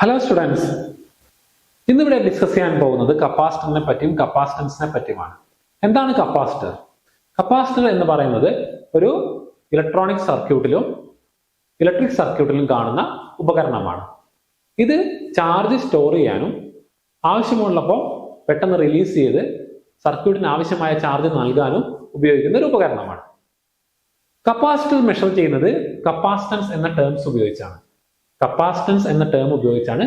Hello students, ഇന്നിവിടെ discuss ചെയ്യാൻ പോകുന്നത് കപ്പാസിറ്ററിനെ പറ്റിയും കപ്പാസിറ്റൻസിനെ പറ്റിയുമാണ്. എന്താണ് കപ്പാസിറ്റർ? കപ്പാസിറ്റർ എന്ന് പറയുന്നത് ഒരു ഇലക്ട്രോണിക് സർക്യൂട്ടിലും ഇലക്ട്രിക് സർക്യൂട്ടിലും കാണുന്ന ഉപകരണമാണ്. ഇത് ചാർജ് സ്റ്റോർ ചെയ്യാനും ആവശ്യമുള്ളപ്പോൾ പെട്ടെന്ന് റിലീസ് ചെയ്ത് സർക്യൂട്ടിന് ആവശ്യമായ ചാർജ് നൽകാനും ഉപയോഗിക്കുന്ന ഒരു ഉപകരണമാണ്. കപ്പാസിറ്റർ മെഷർ ചെയ്യുന്നത് കപ്പാസിറ്റൻസ് എന്ന ടേംസ് ഉപയോഗിച്ചാണ്. കപ്പാസിറ്റൻസ് എന്ന ടേം ഉപയോഗിച്ചാണ്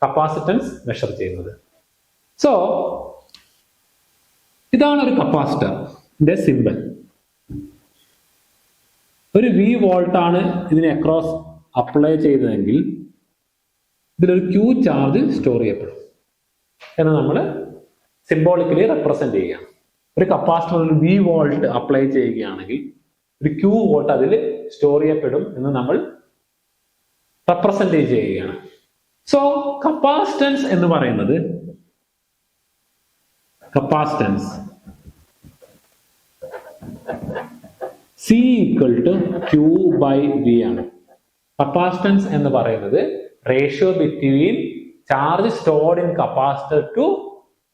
കപ്പാസിറ്റൻസ് മെഷർ ചെയ്യുന്നത്. സോ ഇതാണ് ഒരു കപ്പാസിറ്ററിന്റെ സിമ്പൽ. ഒരു V വോൾട്ട് ആണ് ഇതിനെ അക്രോസ് അപ്ലൈ ചെയ്തതെങ്കിൽ ഇതിലൊരു Q ചാർജ് സ്റ്റോർ ചെയ്യപ്പെടും എന്ന് നമ്മൾ സിംബോളിക്കലി റെപ്രസെന്റ് ചെയ്യുകയാണ്. ഒരു കപ്പാസിറ്ററിൽ V വോൾട്ട് അപ്ലൈ ചെയ്യുകയാണെങ്കിൽ ഒരു Q വോൾട്ട് അതിൽ സ്റ്റോർ ചെയ്യപ്പെടും എന്ന് നമ്മൾ റെപ്രസെന്റ് ചെയ്യുകയാണ്. സോ കപ്പാസിറ്റൻസ് എന്ന് പറയുന്നത് capacitance C equal to Q by V ആണ്. കപ്പാസിറ്റൻസ് എന്ന് പറയുന്നത് ratio between charge stored in capacitor to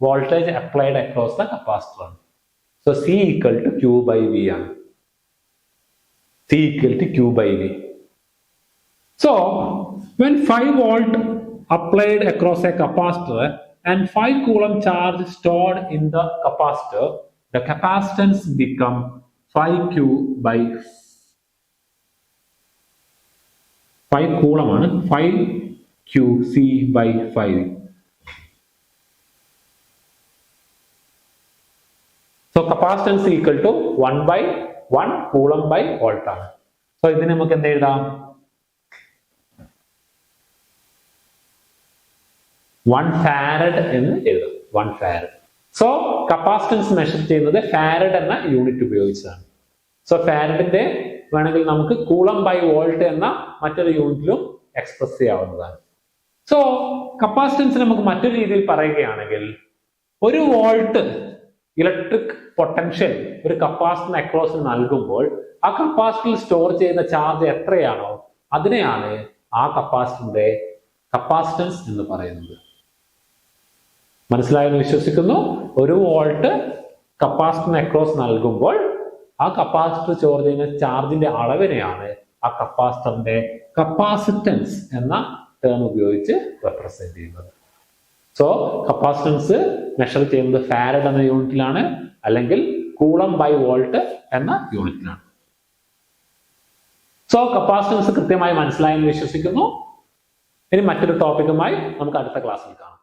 voltage applied across the capacitor ആണ്. So C equal to Q by V ആണ്. C equal to Q by V. So, when 5 volt applied across a capacitor and 5 coulomb charge stored in the capacitor, the capacitance become 5Q by 5 coulomb ആണ് 5QC by 5. So, capacitance equal to 1 by 1 coulomb by volt ആണ്. So, ഇതിനെ നമുക്ക് എന്ത് എഴുതാം? 1 farad എന്ന് എഴുതാം. 1 farad. So capacitance measure ചെയ്യുന്നത് farad എന്ന യൂണിറ്റ് ഉപയോഗിച്ചാണ്. സോ ഫാരഡിന്റെ വേണമെങ്കിൽ നമുക്ക് കൂളം ബൈ വോൾട്ട് എന്ന മറ്റൊരു യൂണിറ്റിലും എക്സ്പ്രസ് ചെയ്യാവുന്നതാണ്. സോ കപ്പാസിറ്റൻസ് നമുക്ക് മറ്റൊരു രീതിയിൽ പറയുകയാണെങ്കിൽ ഒരു വോൾട്ട് ഇലക്ട്രിക് പൊട്ടൻഷ്യൽ ഒരു കപ്പാസിറ്ററിന് അക്രോസ് നൽകുമ്പോൾ ആ കപ്പാസിറ്ററിൽ സ്റ്റോർ ചെയ്യുന്ന ചാർജ് എത്രയാണോ അതിനെയാണ് ആ കപ്പാസിറ്ററിന്റെ കപ്പാസിറ്റൻസ് എന്ന് പറയുന്നത്. മനസ്സിലായെന്ന് വിശ്വസിക്കുന്നു. ഒരു വോൾട്ട് കപ്പാസിറ്ററിന് അക്രോസ് നൽകുമ്പോൾ ആ കപ്പാസിറ്റർ സ്റ്റോർ ചെയ്യുന്ന ചാർജിന്റെ അളവിനെയാണ് ആ കപ്പാസിറ്ററിന്റെ കപ്പാസിറ്റൻസ് എന്ന ടേം ഉപയോഗിച്ച് റെപ്രസെന്റ് ചെയ്യുന്നത്. സോ കപ്പാസിറ്റൻസ് മെഷർ ചെയ്യുന്നത് ഫാരഡ് എന്ന യൂണിറ്റിലാണ്, അല്ലെങ്കിൽ കൂളം ബൈ വോൾട്ട് എന്ന യൂണിറ്റിലാണ്. സോ കപ്പാസിറ്റൻസ് കൃത്യമായി മനസ്സിലായെന്ന് വിശ്വസിക്കുന്നു. ഇനി മറ്റൊരു ടോപ്പിക്കുമായി നമുക്ക് അടുത്ത ക്ലാസ്സിൽ കാണാം.